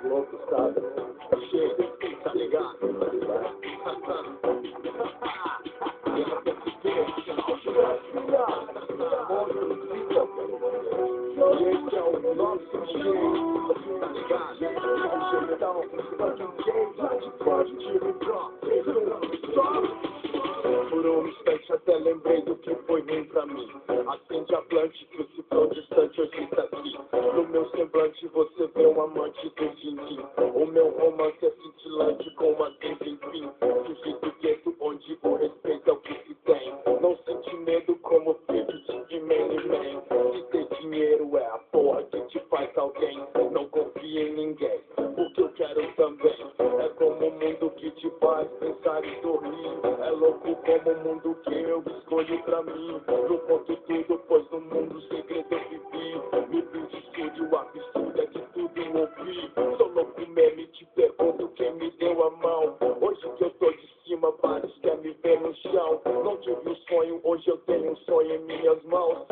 louco, sabe? Chega, tá ligado? E esse é o nosso jeito, tá ligado? Então, pode te ligar, por um instante até lembrei do que foi ruim pra mim. Acende a plante, trouxe tão distante, hoje tá aqui. No meu semblante você vê um amante do din-din. O meu romance é cintilante com uma cinta enfim. Fugir do gueto onde o respeito é o que se tem. Não sente medo como filho de man. Se ter dinheiro é a porra que te faz alguém. Não confia em ninguém, porque eu quero também. É como o mundo que te faz pensar e sorrir. É louco como o mundo que eu escolhi pra mim. Eu conto tudo, pois no mundo segredo eu vivi. Me vi de estúdio, absurdo é que tudo eu ouvi. Sou louco mesmo e te pergunto quem me deu a mão. Hoje que eu tô de cima, vários querem me ver no chão. Não tive um sonho, hoje eu tenho um sonho em minhas mãos.